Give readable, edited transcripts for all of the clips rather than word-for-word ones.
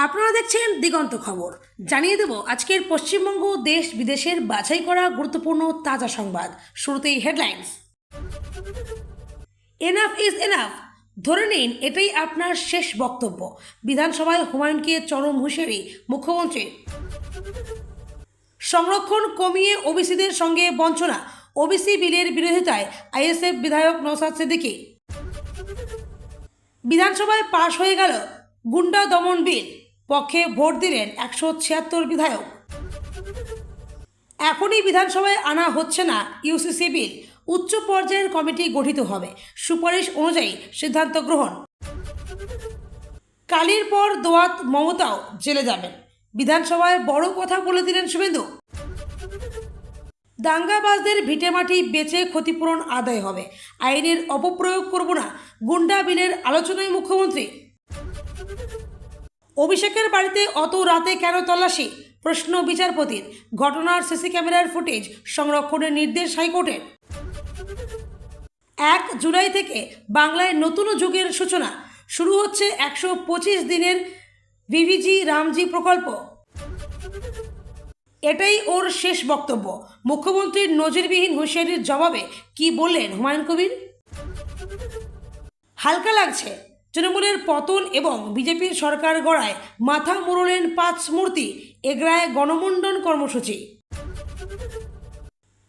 আপনারা দেখছেন দিগন্ত খবর। জানিয়ে দেব আজকের পশ্চিমবঙ্গ দেশ বিদেশের বাছাই করা গুরুত্বপূর্ণ তাজা সংবাদ। শুরুতেই হেডলাইন্স। এনাফ ইজ এনাফ, ধরে নিন এটাই আপনার শেষ বক্তব্য। বিধানসভায় হুমায়ুনকে চরম হুঁশিয়ারি মুখ্যমন্ত্রীর। সংরক্ষণ কমিয়ে ওবিসিদের সঙ্গে বঞ্চনা, ওবিসি বিলের বিরোধিতায় আইএসএফ বিধায়ক নওশাদ সিদ্দিকী। বিধানসভায় পাশ হয়ে গেল গুন্ডা দমন বিল, পক্ষে ভোট দিলেন 176 বিধায়ক। এখনই বিধানসভায় আনা হচ্ছে না ইউসিসি বিল, উচ্চ পর্যায়ের কমিটি গঠিত হবে, সুপারিশ অনুযায়ী সিদ্ধান্ত গ্রহণ। কালির পর দোয়াত মমতাও জেলে যাবেন, বিধানসভায় বড় কথা বলে দিলেন শুভেন্দু। দাঙ্গাবাজদের ভিটেমাটি বেচে ক্ষতিপূরণ আদায় হবে, আইনের অপপ্রয়োগ করব না, গুন্ডা বিলের আলোচনায় মুখ্যমন্ত্রী। অভিষেকের বাড়িতে অত রাতে কেন তল্লাশি, প্রশ্ন বিচারপতির। ঘটনার সিসি ক্যামেরার ফুটেজ সংরক্ষণের নির্দেশ হাইকোর্টের। 1 জুলাই থেকে বাংলায় নতুন যুগের সূচনা, শুরু হচ্ছে 125 দিনের ভিভিজি রামজি প্রকল্প। এটাই ওর শেষ বক্তব্য, মুখ্যমন্ত্রীর নজিরবিহীন হুঁশিয়ারির জবাবে কি বললেন হুমায়ুন কবির। হালকা লাগছে, তৃণমূলের পতন এবং বিজেপির সরকার গড়ায় মাথা মুড়লেন 5 মূর্তি, এগরায় গণমুণ্ডন কর্মসূচি।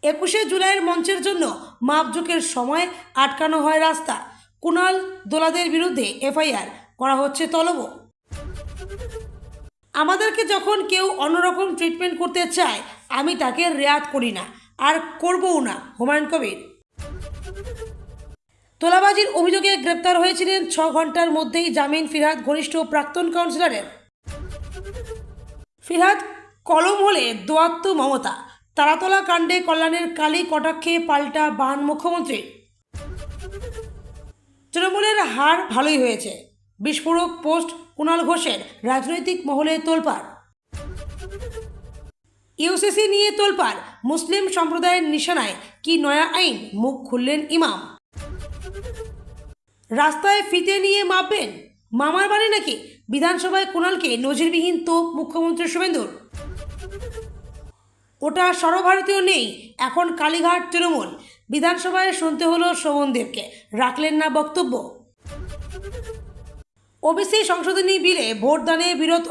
21শে জুলাইয়ের মঞ্চের জন্য মাপজোকের সময় আটকানো হয় রাস্তা, কুণাল দোলাদের বিরুদ্ধে এফআইআর করা হচ্ছে তলব। আমাদেরকে যখন কেউ অন্যরকম ট্রিটমেন্ট করতে চায় আমি তাকে রেয়াত করি না, আর করবও না, হুমায়ুন কবির। তোলাবাজির অভিযোগে গ্রেপ্তার হয়েছিলেন 6 ঘন্টার মধ্যেই জামিন ফিরহাদ ঘনিষ্ঠ প্রাক্তন কাউন্সিলরের। ফিরহাদ কলম হলে দোয়াত্ত মমতা, তারাতলা কাণ্ডে কল্যাণের কালী কটাক্ষে পাল্টা বান মুখ্যমন্ত্রী। তৃণমূলের হার ভালোই হয়েছে, বিস্ফোরক পোস্ট কুণাল ঘোষের, রাজনৈতিক মহলে তোলপাড়। ইউসিসি নিয়ে তোলপাড়, মুসলিম সম্প্রদায়ের নিশানায় কি নয়া আইন, মুখ খুললেন ইমাম। রাস্তায় ফিতে নিয়ে মাপবেন, মামার বাড়ি নাকি, বিধানসভায় কুণালকে নজিরবিহীন তোপ মুখ্যমন্ত্রী শুভেন্দুর। ওটা সর্বভারতীয় নেই, এখন কালীঘাট তৃণমূল, বিধানসভায় শুনতে হলো শোভনদেবকে, রাখলেন না বক্তব্য। ওবিসি সংশোধনী বিলে ভোটদানে বিরত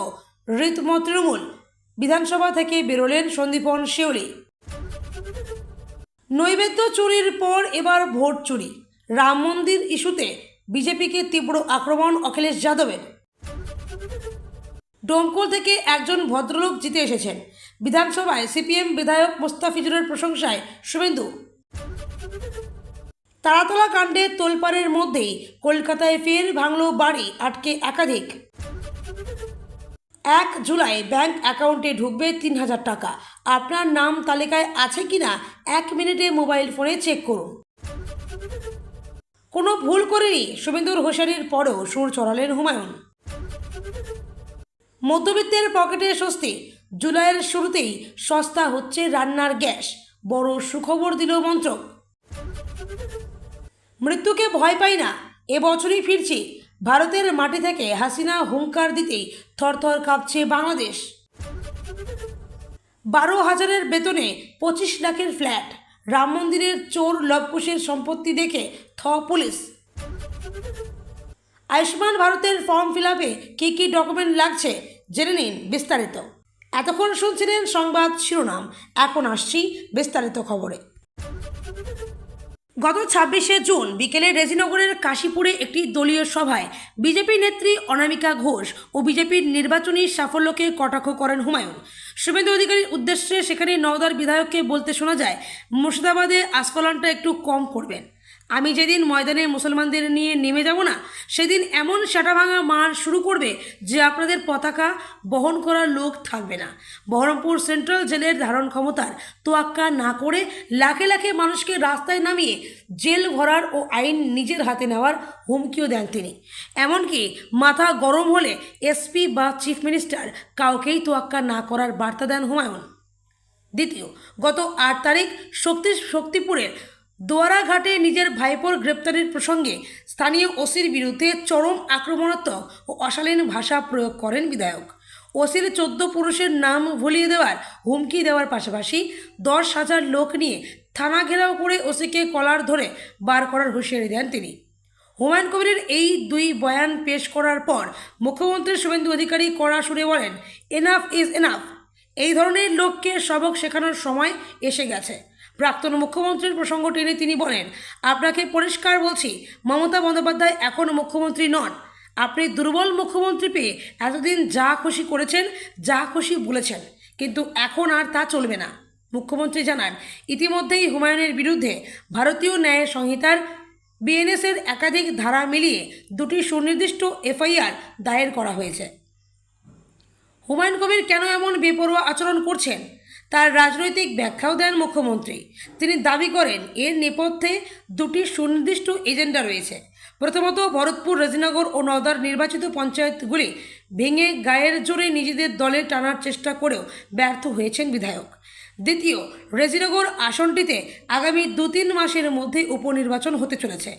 ঋতম তৃণমূল, বিধানসভা থেকে বেরোলেন সন্দীপন শিউলি। নৈবেদ্য চুরির পর এবার ভোট চুরি, রাম মন্দির ইস্যুতে বিজেপিকে তীব্র আক্রমণ অখিলেশ যাদবের। ডোমকল থেকে একজন ভদ্রলোক জিতে এসেছেন, বিধানসভায় সিপিএম বিধায়ক মোস্তাফিজুরের প্রশংসায় শুভেন্দু। তারাতলা কাণ্ডে তোলপাড়ের মধ্যেই কলকাতায় ফের ভাঙল বাড়ি আটকে একাধিক। 1 জুলাই ব্যাংক অ্যাকাউন্টে ঢুকবে 3000 টাকা, আপনার নাম তালিকায় আছে কিনা 1 মিনিটে মোবাইল ফোনে চেক করুন। কোনো ভুল করেনি, শুভেন্দুর হুঁশিয়ারির পরেও সুর চড়ালেন হুমায়ুন। মধ্যবিত্তের পকেটে স্বস্তি, জুলাইয়ের শুরুতেই সস্তা হচ্ছে রান্নার গ্যাস, বড় সুখবর দিল মন্ত্রক। মৃত্যুকে ভয় পাই না, এবছরই ফিরছি, ভারতের মাটি থেকে হাসিনা হুঙ্কার দিতেই থরথর কাঁপছে বাংলাদেশ। 12,000-এর বেতনে 25 লাখের ফ্ল্যাট, রাম মন্দিরের চোর লবকুশের সম্পত্তি দেখে থ পুলিশ। আয়ুষ্মান ভারতের ফর্ম ফিল-আপে কী কী ডকুমেন্ট লাগছে জেনে নিন বিস্তারিত। এতক্ষণ শুনছিলেন সংবাদ শিরোনাম, এখন আসছি বিস্তারিত খবরে। গত 26শে জুন বিকেলে রেজিনগরের কাশীপুরে একটি দলীয় সভায় বিজেপি নেত্রী অনামিকা ঘোষ ও বিজেপির নির্বাচনী সাফল্যকে কটাক্ষ করেন হুমায়ুন। শুভেন্দু অধিকারীর উদ্দেশ্যে সেখানে নওদার বিধায়ককে বলতে শোনা যায়, মুর্শিদাবাদে আস্ফালনটা একটু কম করবেন, আমি যেদিন ময়দানে মুসলমানদের নিয়ে নেমে যাব না সেদিন এমন শাটাভাঙা মার শুরু করবে যে আপনাদের পতাকা বহন করার লোক থাকবে না। বহরমপুর সেন্ট্রাল জেলের ধারণ ক্ষমতার তোয়াক্কা না করে লাখে লাখে মানুষকে রাস্তায় নামিয়ে জেল ভরার ও আইন নিজের হাতে নেওয়ার হুমকিও দেন তিনি। এমনকি মাথা গরম হলে এসপি বা চিফ মিনিস্টার কাউকেই তোয়াক্কা না করার বার্তা দেন হুমায়ুন। দ্বিতীয়, গত 8 তারিখ শক্তিপুরের দোয়ারাঘাটে নিজের ভাইপোর গ্রেপ্তারির প্রসঙ্গে স্থানীয় ওসির বিরুদ্ধে চরম আক্রমণাত্মক ও অশালীন ভাষা প্রয়োগ করেন বিধায়ক। ওসির 14 পুরুষের নাম ভুলিয়ে দেওয়ার হুমকি দেওয়ার পাশাপাশি 10,000 লোক নিয়ে থানা ঘেরাও করে ওসিকে কলার ধরে বার করার হুঁশিয়ারি দেন তিনি। হুমায়ুন কবিরের এই দুই বয়ান পেশ করার পর মুখ্যমন্ত্রী শুভেন্দু অধিকারী কড়া সুরে বলেন, এনাফ ইজ এনাফ। এই ধরনের লোককে সবক শেখানোর সময় এসে গেছে। প্রাক্তন মুখ্যমন্ত্রীর প্রসঙ্গ টেনে তিনি বলেন, আপনাকে পরিষ্কার বলছি, মমতা বন্দ্যোপাধ্যায় এখন মুখ্যমন্ত্রী নন। আপনি দুর্বল মুখ্যমন্ত্রী পেয়ে এতদিন যা খুশি করেছেন, যা খুশি বলেছেন, কিন্তু এখন আর তা চলবে না। মুখ্যমন্ত্রী জানান, ইতিমধ্যেই হুমায়ুনের বিরুদ্ধে ভারতীয় ন্যায় সংহিতার বিএনএসের একাধিক ধারা মিলিয়ে 2টি সুনির্দিষ্ট এফআইআর দায়ের করা হয়েছে। হুমায়ুন কবির কেন এমন বেপরোয়া আচরণ করছেন তার রাজনৈতিক ব্যাখ্যাও দেন মুখ্যমন্ত্রী। তিনি দাবি করেন, এর নেপথ্যে 2টি সুনির্দিষ্ট এজেন্ডা রয়েছে। প্রথমত, ভরতপুর, রেজিনগর ও নওদার নির্বাচিত পঞ্চায়েতগুলি ভেঙে গায়ের জোরে নিজেদের দলে টানার চেষ্টা করেও ব্যর্থ হয়েছেন বিধায়ক। দ্বিতীয়, রেজিনগর আসনটিতে আগামী 2-3 মাসের মধ্যে উপনির্বাচন হতে চলেছে,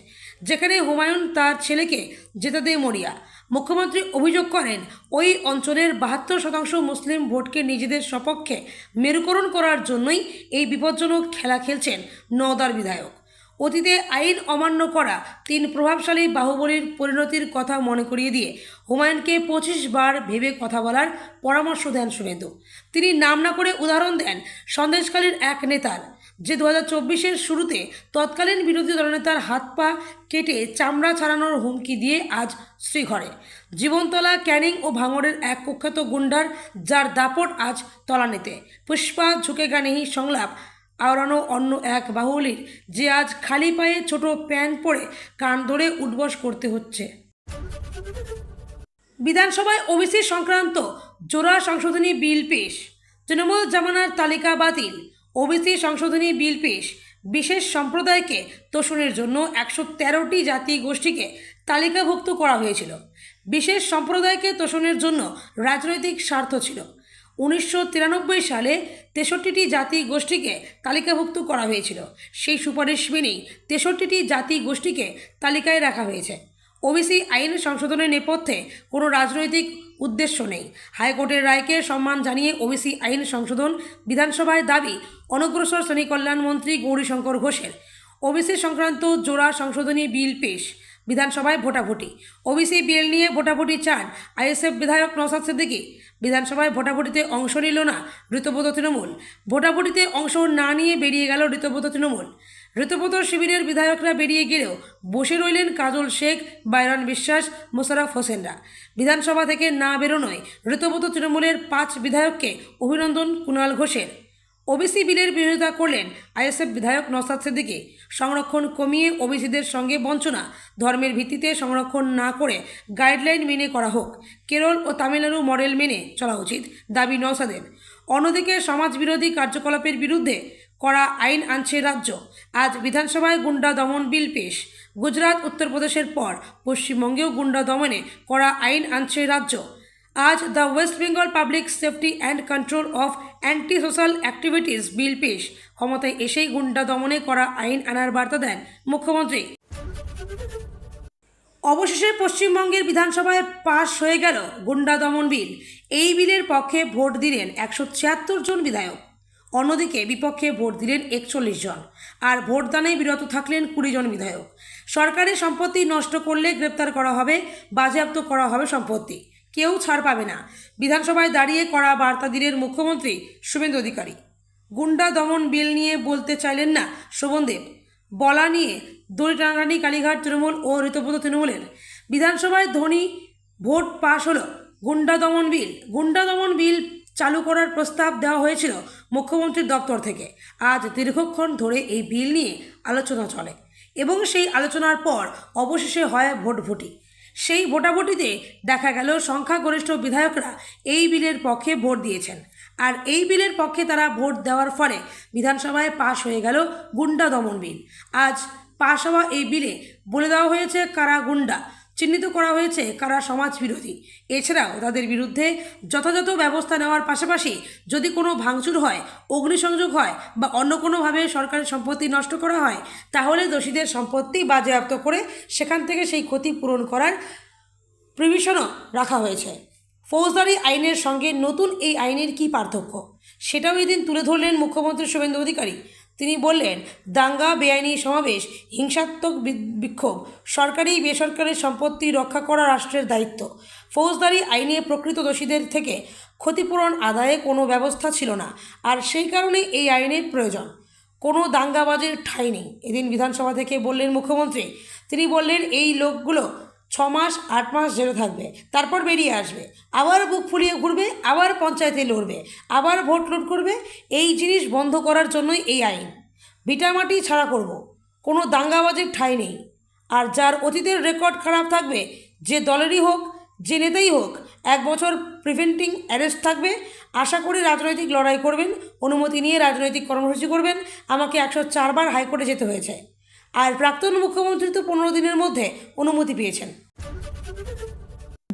যেখানে হুমায়ুন তার ছেলেকে জেতাতে মরিয়া। মুখ্যমন্ত্রী অভিযোগ করেন, ওই অঞ্চলের 72% মুসলিম ভোটকে নিজেদের সপক্ষে মেরুকরণ করার জন্যই এই বিপজ্জনক খেলা খেলছেন নওদার বিধায়ক। অতীতে আইন অমান্য করা 3 প্রভাবশালী বাহুবলীর পরিণতির কথা মনে করিয়ে দিয়ে হুমায়ুনকে 25 বার ভেবে কথা বলার পরামর্শ দেন শুভেন্দু। তিনি নাম না করে উদাহরণ দেন সন্দেশখালীর এক নেতার, যে 2024-এর শুরুতে তৎকালীন বিরোধী দলনেতার হাত পা কেটে চামড়া ছাড়ানোর হুমকি দিয়ে আজ শ্রীঘরে। জীবনতলা, ক্যানিং ও ভাঙড়ের এক কুখ্যাত গুন্ডার, যার দাপট আজ তলানিতে। পুষ্পা ঝুঁকেগা নেহি সংলাপ আওড়ানো অন্য এক বাহুবলীর, যে আজ খালি পায়ে ছোট প্যান্ট পরে কান ধরে উঠবস করতে হচ্ছে। বিধানসভায় ওবিসি সংক্রান্ত জোড়া সংশোধনী বিল পেশ, তৃণমূল জামানার তালিকা বাতিল। ওবিসি সংশোধনী বিল পেশ। বিশেষ সম্প্রদায়কে তোষণের জন্য 113টি জাতি গোষ্ঠীকে তালিকাভুক্ত করা হয়েছিল। বিশেষ সম্প্রদায়কে তোষণের জন্য রাজনৈতিক স্বার্থ ছিল। 1993 সালে 63টি জাতি গোষ্ঠীকে তালিকাভুক্ত করা হয়েছিল। সেই সুপারিশ মেনেই 63টি জাতি গোষ্ঠীকে তালিকায় রাখা হয়েছে। ওবিসি আইন সংশোধনের নেপথ্যে কোনো রাজনৈতিক উদ্দেশ্য নেই। হাইকোর্টের রায়কে সম্মান জানিয়ে ওবিসি আইন সংশোধন বিধানসভায় দাবি অনগ্রসর শ্রেণী কল্যাণ মন্ত্রী গৌরীশঙ্কর ঘোষের। ওবিসি সংক্রান্ত জোড়া সংশোধনী বিল পেশ, বিধানসভায় ভোটাভুটি। ওবিসি বিল নিয়ে ভোটাভুটি চান আইএসএফ বিধায়ক নওশাদ সিদ্দিকী। বিধানসভায় ভোটাভুটিতে অংশ নিল না ঋতব্রত তৃণমূল। ভোটাভুটিতে অংশ না নিয়ে বেরিয়ে গেল ঋতব্রত তৃণমূল। ঋতব্রত শিবিরের বিধায়করা বেরিয়ে গেলেও বসে রইলেন কাজল শেখ, বাইরন বিশ্বাস, মোশাররফ হোসেনরা। বিধানসভা থেকে না বেরোনোয় ঋতব্রত তৃণমূলের 5 বিধায়ককে অভিনন্দন কুণাল ঘোষের। ওবিসি বিলের বিরোধিতা করলেন আইএসএফ বিধায়ক নওশাদ সিদ্দিকী। সংরক্ষণ কমিয়ে ওবিসিদের সঙ্গে বঞ্চনা, ধর্মের ভিত্তিতে সংরক্ষণ না করে গাইডলাইন মেনে করা হোক। কেরল ও তামিলনাড়ু মডেল মেনে চলা উচিত, দাবি নওশাদের। অন্যদিকে সমাজবিরোধী কার্যকলাপের বিরুদ্ধে করা আইন আনছে রাজ্য। আজ বিধানসভায় গুন্ডা দমন বিল পেশ। গুজরাট, উত্তরপ্রদেশের পর পশ্চিমবঙ্গেও গুন্ডা দমনে করা আইন আনছে রাজ্য। আজ the West Bengal public safety and control of anti social activities bill পেশ। ক্ষমতায় এসেই গুন্ডা দমনে করা আইন আনার বার্তা দেন মুখ্যমন্ত্রী। অবশেষে পশ্চিমবঙ্গের বিধানসভায় পাশ হয়ে গেল গুন্ডা দমন বিল। এই বিলের পক্ষে ভোট দিলেন 176 জন বিধায়ক। অন্যদিকে বিপক্ষে ভোট দিলেন 41 জন, আর ভোটদানে বিরত থাকলেন 20 জন বিধায়ক। সরকারি সম্পত্তি নষ্ট করলে গ্রেপ্তার করা হবে, বাজেয়াপ্ত করা হবে সম্পত্তি, কেউ ছাড় পাবে না। বিধানসভায় দাঁড়িয়ে কড়া বার্তা দিলেন মুখ্যমন্ত্রী শুভেন্দু অধিকারী। গুন্ডা দমন বিল নিয়ে বলতে চাইলেন না শোভনদেব, বলা নিয়ে দড়ি টানাটানি কালীঘাট তৃণমূল ও ঋতব্রত তৃণমূলের। বিধানসভায় ধ্বনি ভোট পাশ হলো গুন্ডা দমন বিল। গুন্ডা দমন বিল চালু করার প্রস্তাব দেওয়া হয়েছিল মুখ্যমন্ত্রীর দপ্তর থেকে। আজ দীর্ঘক্ষণ ধরে এই বিল নিয়ে আলোচনা চলে এবং সেই আলোচনার পর অবশেষে হয় ভোটাভুটি। সেই ভোটাভুটিতে দেখা গেল সংখ্যাগরিষ্ঠ বিধায়করা এই বিলের পক্ষে ভোট দিয়েছেন, আর এই বিলের পক্ষে তারা ভোট দেওয়ার ফলে বিধানসভায় পাশ হয়ে গেল গুন্ডা দমন বিল। আজ পাশ হওয়া এই বিলে বলে দেওয়া হয়েছে কারা গুন্ডা। চিহ্নিত করা হয়েছে কারা সমাজ বিরোধী। এছাড়াও তাদের বিরুদ্ধে যথাযথ ব্যবস্থা নেওয়ার পাশাপাশি যদি কোনো ভাঙচুর হয়, অগ্নিসংযোগ হয় বা অন্য কোনোভাবে সরকারি সম্পত্তি নষ্ট করা হয়, তাহলে দোষীদের সম্পত্তি বাজেয়াপ্ত করে সেখান থেকে সেই ক্ষতি পূরণ করার প্রিভিশনও রাখা হয়েছে। ফৌজদারি আইনের সঙ্গে নতুন এই আইনের কী পার্থক্য, সেটাও এদিন তুলে ধরলেন মুখ্যমন্ত্রী শুভেন্দু অধিকারী। তিনি বললেন, দাঙ্গা, বেআইনি সমাবেশ, হিংসাত্মক বিক্ষোভ, সরকারি বেসরকারি সম্পত্তি রক্ষা করা রাষ্ট্রের দায়িত্ব। ফৌজদারি আইনে প্রকৃত দোষীদের থেকে ক্ষতিপূরণ আদায়ে কোনো ব্যবস্থা ছিল না, আর সেই কারণে এই আইনের প্রয়োজন। কোনো দাঙ্গাবাজের ঠাঁই নেই, এদিন বিধানসভা থেকে বললেন মুখ্যমন্ত্রী। তিনি বললেন, এই লোকগুলো 6 মাস 8 মাস জেলে থাকবে, তারপর বেরিয়ে আসবে, আবার বুক ফুলিয়ে ঘুরবে, আবার পঞ্চায়েতে লড়বে, আবার ভোট লুট করবে। এই জিনিস বন্ধ করার জন্যই এই আইন। ভিটামাটি ছাড়া করব, কোনো দাঙ্গাবাজের ঠাঁই নেই। আর যার অতীতের রেকর্ড খারাপ থাকবে, যে দলেরই হোক, যে নেতাই হোক, 1 বছর প্রিভেন্টিং অ্যারেস্ট থাকবে। আশা করি রাজনৈতিক লড়াই করবেন, অনুমতি নিয়ে রাজনৈতিক কর্মসূচি করবেন। আমাকে 104 বার হাইকোর্টে যেতে হয়েছে, আর প্রাক্তন মুখ্যমন্ত্রী তো 15 দিনের মধ্যে অনুমতি পেয়েছেন।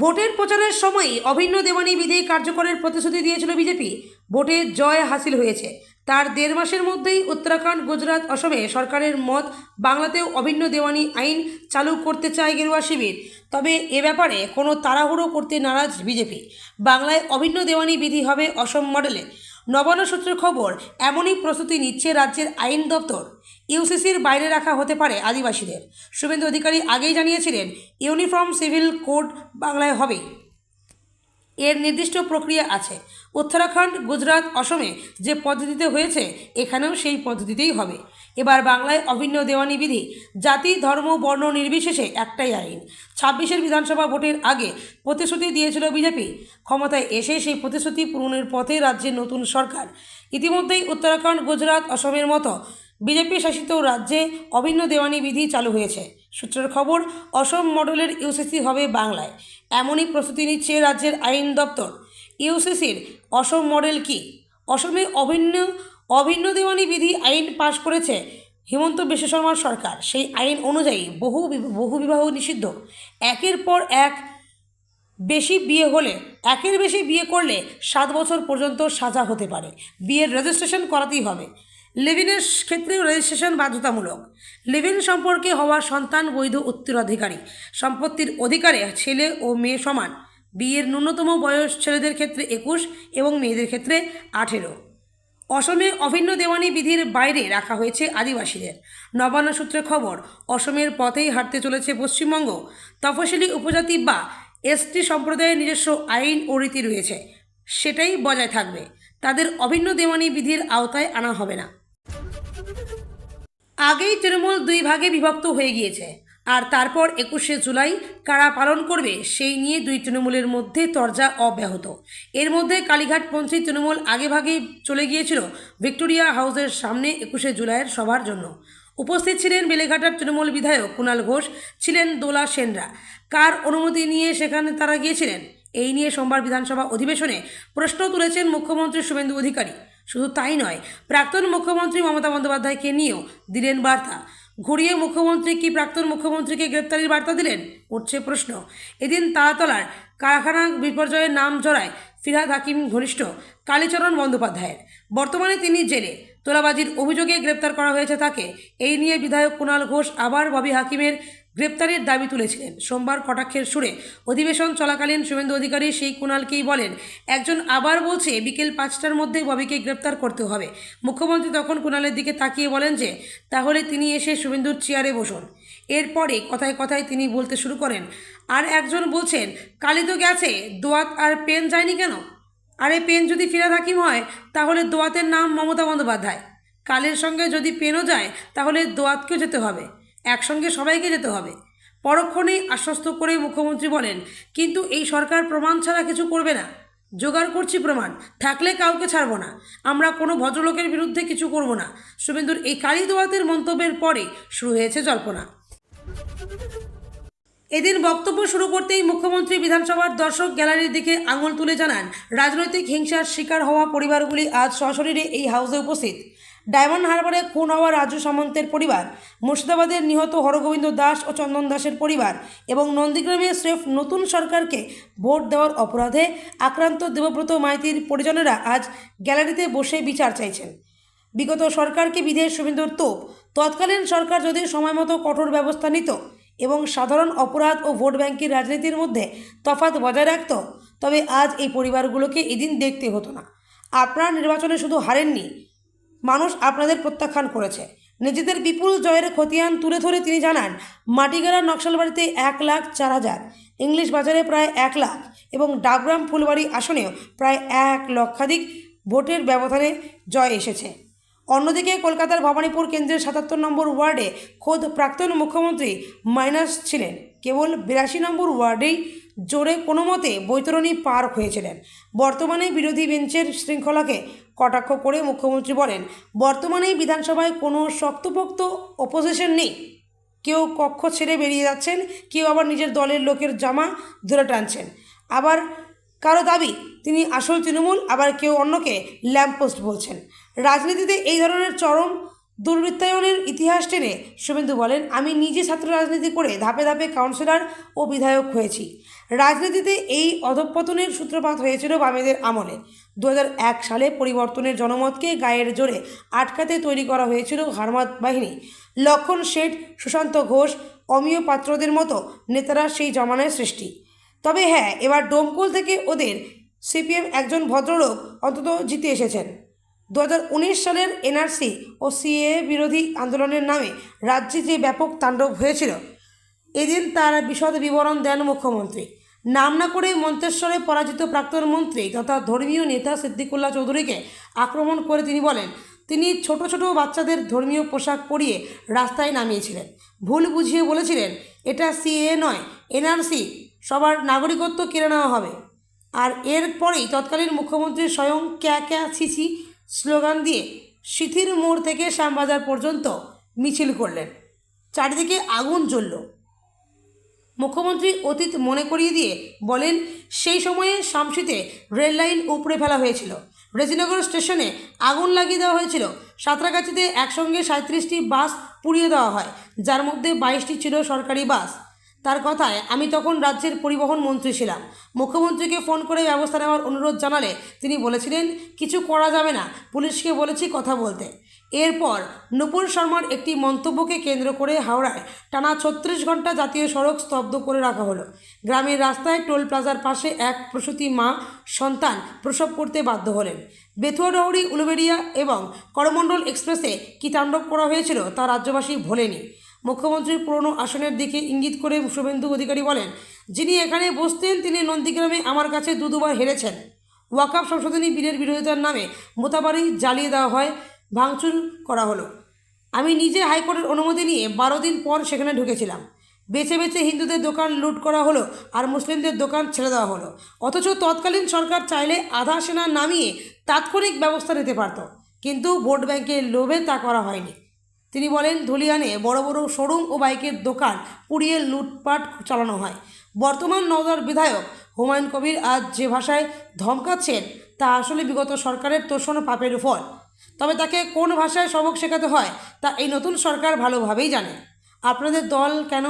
ভোটের প্রচারের সময়ই অভিন্ন দেওয়ানি বিধি কার্যকরের প্রতিশ্রুতি দিয়েছিল বিজেপি। ভোটে জয় হাসিল হয়েছে, তার 1.5 মাসের মধ্যেই উত্তরাখণ্ড, গুজরাট, অসমে সরকারের মত বাংলাতেও অভিন্ন দেওয়ানি আইন চালু করতে চায় গেরুয়া শিবির। তবে এ ব্যাপারে কোনো তাড়াহুড়ো করতে নারাজ বিজেপি। বাংলায় অভিন্ন দেওয়ানি বিধি হবে অসম মডেলে। নবান্ন সূত্রের খবর, এমনই প্রস্তুতি নিচ্ছে রাজ্যের আইন দপ্তর। ইউসিসির বাইরে রাখা হতে পারে আদিবাসীদের। শুভেন্দু অধিকারী আগেই জানিয়েছিলেন, ইউনিফর্ম সিভিল কোড বাংলায় হবে, এর নির্দিষ্ট প্রক্রিয়া আছে। উত্তরাখণ্ড, গুজরাট, অসমে যে পদ্ধতিতে হয়েছে, এখানেও সেই পদ্ধতিতেই হবে। এবার বাংলায় অভিন্ন দেওয়ানি বিধি, জাতি, ধর্ম, বর্ণ নির্বিশেষে একটাই আইন। 26-এর বিধানসভা ভোটের আগে প্রতিশ্রুতি দিয়েছিল বিজেপি। ক্ষমতায় এসে সেই প্রতিশ্রুতি পূরণের পথে রাজ্যের নতুন সরকার। ইতিমধ্যেই উত্তরাখণ্ড, গুজরাট, অসমের মতো বিজেপি শাসিত রাজ্যে অভিন্ন দেওয়ানি বিধি চালু হয়েছে। সূত্রের খবর, অসম মডেলের ইউসিসি হবে বাংলায়। এমনই প্রস্তুতি নিচ্ছে রাজ্যের আইন দপ্তর। ইউসিসির অসম মডেল কি? অসমে অভিন্ন দেওয়ানি বিধি আইন পাশ করেছে হিমন্ত বিশ্ব শর্মার সরকার। সেই আইন অনুযায়ী বহু বিবাহ নিষিদ্ধ। একের বেশি বিয়ে করলে 7 বছর পর্যন্ত সাজা হতে পারে। বিয়ের রেজিস্ট্রেশন করাতেই হবে। লিভ-ইনের ক্ষেত্রেও রেজিস্ট্রেশন বাধ্যতামূলক। লিভ-ইন সম্পর্কে হওয়া সন্তান বৈধ উত্তরাধিকারী। সম্পত্তির অধিকারে ছেলে ও মেয়ে সমান। বিয়ের ন্যূনতম বয়স ছেলেদের ক্ষেত্রে 21 এবং মেয়েদের ক্ষেত্রে 18। অসমে অভিন্ন দেওয়ানি বিধির বাইরে রাখা হয়েছে আদিবাসীদের। নবান্ন সূত্রে খবর, অসমের পথেই হাঁটতে চলেছে পশ্চিমবঙ্গ। তফসিলি উপজাতি বা এসটি সম্প্রদায়ের নিজস্ব আইন ও রীতি রয়েছে, সেটাই বজায় থাকবে। তাদের অভিন্ন দেওয়ানি বিধির আওতায় আনা হবে না। আগেই তৃণমূল 2 ভাগে বিভক্ত হয়ে গিয়েছে, আর তারপর 21শে জুলাই কারা পালন করবে সেই নিয়ে 2 তৃণমূলের মধ্যে তরজা অব্যাহত। এর মধ্যে কালীঘাটপন্থী তৃণমূল আগেভাগেই চলে গিয়েছিল ভিক্টোরিয়া হাউসের সামনে 21শে জুলাইয়ের সভার জন্য। উপস্থিত ছিলেন বেলেঘাটার তৃণমূল বিধায়ক কুণাল ঘোষ, ছিলেন দোলা সেনরা। কার অনুমতি নিয়ে সেখানে তারা গিয়েছিলেন, এই নিয়ে সোমবার বিধানসভা অধিবেশনে প্রশ্ন তুলেছেন মুখ্যমন্ত্রী শুভেন্দু অধিকারী। শুধু তাই নয়, প্রাক্তন মুখ্যমন্ত্রী মমতা বন্দ্যোপাধ্যায়কে নিয়েও দিলেন বার্তা। ঘুরিয়ে মুখ্যমন্ত্রী কি প্রাক্তন মুখ্যমন্ত্রীকে গ্রেপ্তারির বার্তা দিলেন, উঠছে প্রশ্ন। এদিন তারাতলার কারখানা বিপর্যয়ের নাম জড়ায় ফিরহাদ হাকিম ঘনিষ্ঠ কালীচরণ বন্দ্যোপাধ্যায়ের। বর্তমানে তিনি জেলে। তোলাবাজির অভিযোগে গ্রেপ্তার করা হয়েছে তাকে। এই নিয়ে বিধায়ক কুণাল ঘোষ আবার ববি হাকিমের গ্রেপ্তারের দাবি তুলেছিলেন। সোমবার কটাক্ষের সুরে অধিবেশন চলাকালীন শুভেন্দু অধিকারী সেই কুণালকেই বলেন, একজন আবার বলছে বিকেল 5টার মধ্যে ববিকে গ্রেপ্তার করতে হবে। মুখ্যমন্ত্রী তখন কুণালের দিকে তাকিয়ে বলেন যে তাহলে তিনি এসে শুভেন্দুর চেয়ারে বসুন। এরপরে কথায় কথায় তিনি বলতে শুরু করেন, আর একজন বলছেন কালি তো গেছে, দোয়াত আর পেন যায়নি কেন? আরে পেন যদি ফিরহাদ হাকিম হয়, তাহলে দোয়াতের নাম মমতা বন্দ্যোপাধ্যায়। কালের সঙ্গে যদি পেনও যায়, তাহলে দোয়াতকেও যেতে হবে, একসঙ্গে সবাইকে যেতে হবে। পরক্ষণেই আশ্বস্ত করে মুখ্যমন্ত্রী বলেন, কিন্তু এই সরকার প্রমাণ ছাড়া কিছু করবে না। জোগাড় করছি প্রমাণ, থাকলে কাউকে ছাড়ব না। আমরা কোনো ভদ্রলোকের বিরুদ্ধে কিছু করব না। শুভেন্দুর এই কালী দোয়াতের মন্তব্যের পরে শুরু হয়েছে জল্পনা। এদিন বক্তব্য শুরু করতেই মুখ্যমন্ত্রী বিধানসভার দর্শক গ্যালারির দিকে আঙুল তুলে জানান, রাজনৈতিক হিংসার শিকার হওয়া পরিবারগুলি আজ সশরীরে এই হাউসে উপস্থিত। ডায়মন্ড হারবারে খুন হওয়া রাজু সামন্তের পরিবার, মুর্শিদাবাদের নিহত হরগোবিন্দ দাস ও চন্দন দাসের পরিবার এবং নন্দীগ্রামে স্রেফ নতুন সরকারকে ভোট দেওয়ার অপরাধে আক্রান্ত দেবব্রত মাইতির পরিজনেরা আজ গ্যালারিতে বসে বিচার চাইছেন। বিগত সরকারকে বিধে শুভেন্দুর তোপ, তৎকালীন সরকার যদি সময়মতো কঠোর ব্যবস্থা নিত এবং সাধারণ অপরাধ ও ভোট ব্যাংকের রাজনীতির মধ্যে তফাৎ বজায় রাখত, তবে আজ এই পরিবারগুলোকে এদিন দেখতে হতো না। আপনারা নির্বাচনে শুধু হারেননি, মানুষ আপনাদের প্রত্যাখ্যান করেছে। নিজেদের বিপুল জয়ের খতিয়ান তুলে ধরে তিনি জানান, মাটিগাড়া নকশালবাড়িতে 1,04,000, ইংলিশ বাজারে প্রায় 1 লাখ এবং ডাবগ্রাম ফুলবাড়ি আসনেও প্রায় 1 লক্ষাধিক ভোটের ব্যবধানে জয় এসেছে। অন্যদিকে কলকাতার ভবানীপুর কেন্দ্রের 77 নম্বর ওয়ার্ডে খোদ প্রাক্তন মুখ্যমন্ত্রী মাইনাস ছিলেন। কেবল 82 নম্বর ওয়ার্ডেই জোরে কোনো মতে বৈতরণী পার হয়েছিলেন। বর্তমানে বিরোধী বেঞ্চের শৃঙ্খলাকে কটাক্ষ করে মুখ্যমন্ত্রী বলেন, বর্তমানে বিধানসভায় কোনো শক্তপোক্ত অপোজিশন নেই। কেউ কক্ষ ছেড়ে বেরিয়ে যাচ্ছেন, কেউ আবার নিজের দলের লোকের জামা ধরে টানছেন। আবার কারো দাবি তিনি আসল তৃণমূল, আবার কেউ অন্যকে ল্যাম্পপোস্ট বলছেন। রাজনীতিতে এই ধরনের চরম দুর্বৃত্তায়নের ইতিহাস টেনে শুভেন্দু বলেন, আমি নিজে ছাত্র রাজনীতি করে ধাপে ধাপে কাউন্সিলর ও বিধায়ক হয়েছি। রাজনীতিতে এই অধঃপতনের সূত্রপাত হয়েছিল বামেদের আমলে। 2001 সালে পরিবর্তনের জনমতকে গায়ের জোরে আটকাতে তৈরি করা হয়েছিল হারমাদ বাহিনী। লক্ষণ শেঠ, সুশান্ত ঘোষ, অমিয় পাত্রদের মতো নেতারা সেই জমানায় সৃষ্টি। তবে হ্যাঁ, এবার ডোমকল থেকে ওদের সিপিএম একজন ভদ্রলোক অন্তত জিতে এসেছেন। 2019 সালের এনআরসি ও সিএএ বিরোধী আন্দোলনের নামে রাজ্যে যে ব্যাপক তাণ্ডব হয়েছিল, এদিন তার বিশদ বিবরণ দেন মুখ্যমন্ত্রী। নাম না করে মন্তেশ্বরে পরাজিত প্রাক্তন মন্ত্রী তথা ধর্মীয় নেতা সিদ্দিকুল্লাহ চৌধুরীকে আক্রমণ করে তিনি বলেন, তিনি ছোট ছোট বাচ্চাদের ধর্মীয় পোশাক পরিয়ে রাস্তায় নামিয়েছিলেন। ভুল বুঝিয়ে বলেছিলেন, এটা সিএএ নয়, এনআরসি, সবার নাগরিকত্ব কেড়ে নেওয়া হবে। আর এরপরেই তৎকালীন মুখ্যমন্ত্রী স্বয়ং ক্যা ক্যা ছিছি স্লোগান দিয়ে সিথির মোড় থেকে শ্যামবাজার পর্যন্ত মিছিল করলেন। চারিদিকে আগুন জ্বলল। মুখ্যমন্ত্রী অতীত মনে করিয়ে দিয়ে বলেন, সেই সময়ে শামসিতে রেল লাইন উপড়ে ফেলা হয়েছিল, রেজিনগর স্টেশনে আগুন লাগিয়ে দেওয়া হয়েছিল, সাঁতরাগাছিতে একসঙ্গে 37টি বাস পুড়িয়ে দেওয়া হয়, যার মধ্যে 22টি ছিল সরকারি বাস। তার কথায়, আমি তখন রাজ্যের পরিবহন মন্ত্রী ছিলাম। মুখ্যমন্ত্রীকে ফোন করে ব্যবস্থা নেওয়ার অনুরোধ জানালে তিনি বলেছিলেন, কিছু করা যাবে না, পুলিশকে বলেছি কথা বলতে। এরপর নূপুর শর্মার একটি মন্তব্যকে কেন্দ্র করে হাওড়ায় টানা 36 ঘন্টা জাতীয় সড়ক স্তব্ধ করে রাখা হলো। গ্রামের রাস্তায় টোল প্লাজার পাশে এক প্রসূতি মা সন্তান প্রসব করতে বাধ্য হলেন। বেথুয়াডহরি, উলুবেড়িয়া এবং করমণ্ডল এক্সপ্রেসে কী তাণ্ডব করা হয়েছিল তা রাজ্যবাসী ভোলেনি। মুখ্যমন্ত্রীর পুরনো আসনের দিকে ইঙ্গিত করে শুভেন্দু অধিকারী বলেন, যিনি এখানে বসতেন তিনি নন্দীগ্রামে আমার কাছে দুবার হেরেছেন। ওয়াকফ সংশোধনী বিলের বিরোধিতার নামে মোতাবাড়ি জ্বালিয়ে দেওয়া হয়, ভাঙচুর করা হলো। আমি নিজে হাইকোর্টের অনুমতি নিয়ে 12 দিন পর সেখানে ঢুকেছিলাম। বেছে বেছে হিন্দুদের দোকান লুট করা হলো আর মুসলিমদের দোকান ছেড়ে দেওয়া হলো। অথচ তৎকালীন সরকার চাইলে আধা সেনা নামিয়ে তাৎক্ষণিক ব্যবস্থা নিতে পারত, কিন্তু ভোট ব্যাংকের লোভে তা করা হয়নি। তিনি বলেন, ধুলিয়ানে বড় বড় শোরুম ও বাইকের দোকান পুড়িয়ে লুটপাট চালানো হয়। বর্তমান নওদার বিধায়ক হুমায়ুন কবির আজ যে ভাষায় ধমকাচ্ছেন তা আসলে বিগত সরকারের তোষণ পাপের ফল। তবে তাকে কোন ভাষায় সবক শেখাতে হয় তা এই নতুন সরকার ভালোভাবেই জানে। আপনাদের দল কেন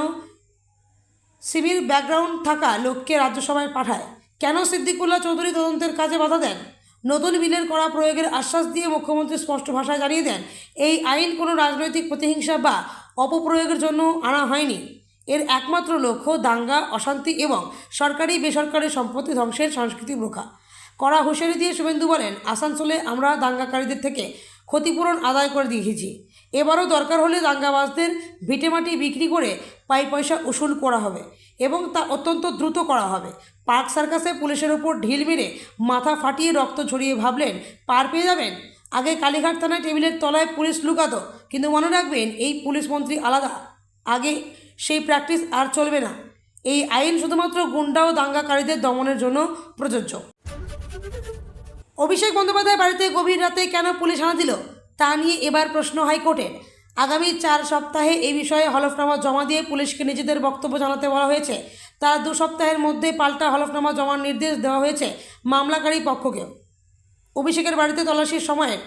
সিভিল ব্যাকগ্রাউন্ড থাকা লোককে রাজ্যসভায় পাঠায়? কেন সিদ্দিকুল্লাহ চৌধুরী তদন্তের কাজে বাধা দেন? নতুন বিলের কড়া প্রয়োগের আশ্বাস দিয়ে মুখ্যমন্ত্রী স্পষ্ট ভাষায় জানিয়ে দেন, এই আইন কোনো রাজনৈতিক প্রতিহিংসা বা অপপ্রয়োগের জন্য আনা হয়নি। এর একমাত্র লক্ষ্য দাঙ্গা, অশান্তি এবং সরকারি বেসরকারি সম্পত্তি ধ্বংসের সাংস্কৃতিক রক্ষা। কড়া হুঁশিয়ারি দিয়ে শুভেন্দু বলেন, আসানসোলে আমরা দাঙ্গাকারীদের থেকে ক্ষতিপূরণ আদায় করে দিয়েছি। এবারও দরকার হলে দাঙ্গাবাজদের ভিটেমাটি বিক্রি করে পয়সা উসুল করা হবে এবং তা অত্যন্ত দ্রুত করা হবে। পার্ক সার্কাসে পুলিশের ওপর ঢিল মেরে মাথা ফাটিয়ে রক্ত ঝরিয়ে ভাবলেন পার পেয়ে যাবেন? আগে কালীঘাট থানায় টেবিলের তলায় পুলিশ লুকাতো, কিন্তু মনে রাখবেন এই পুলিশ মন্ত্রী আলাদা। আগে সেই প্র্যাকটিস আর চলবে না। এই আইন শুধুমাত্র গুন্ডা ও দাঙ্গাকারীদের দমনের জন্য প্রযোজ্য। অভিষেক বন্দ্যোপাধ্যায় বাড়িতে গভীর রাতে কেন পুলিশ হানা দিল তা নিয়ে এবার প্রশ্ন হাইকোর্টের। আগামী 4 সপ্তাহে এই বিষয়ে হলফনামা জমা দিয়ে পুলিশকে নিজেদের বক্তব্য জানাতে বলা হয়েছে। তার 2 সপ্তাহের মধ্যে পাল্টা হলফনামা জমার নির্দেশ দেওয়া হয়েছে মামলাকারী পক্ষকেও। অভিষেকের বাড়িতে তল্লাশির সময়ের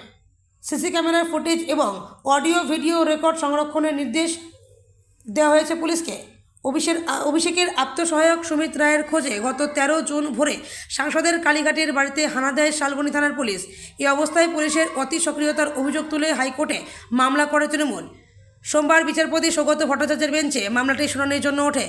সিসি ক্যামেরার ফুটেজ এবং অডিও ভিডিও রেকর্ড সংরক্ষণের নির্দেশ দেওয়া হয়েছে পুলিশকে। অভিষেকের আত্মসহায়ক সুমিত রায়ের খোঁজে গত 13 জুন ভোরে সাংসদের কালীঘাটের বাড়িতে হানা দেয় শালবনী থানার পুলিশ। এই অবস্থায় পুলিশের অতি সক্রিয়তার অভিযোগ তুলে হাইকোর্টে মামলা করে তৃণমূল। সোমবার বিচারপতি সৌগত ভট্টাচার্যের বেঞ্চে মামলাটি শুনানির জন্য ওঠে।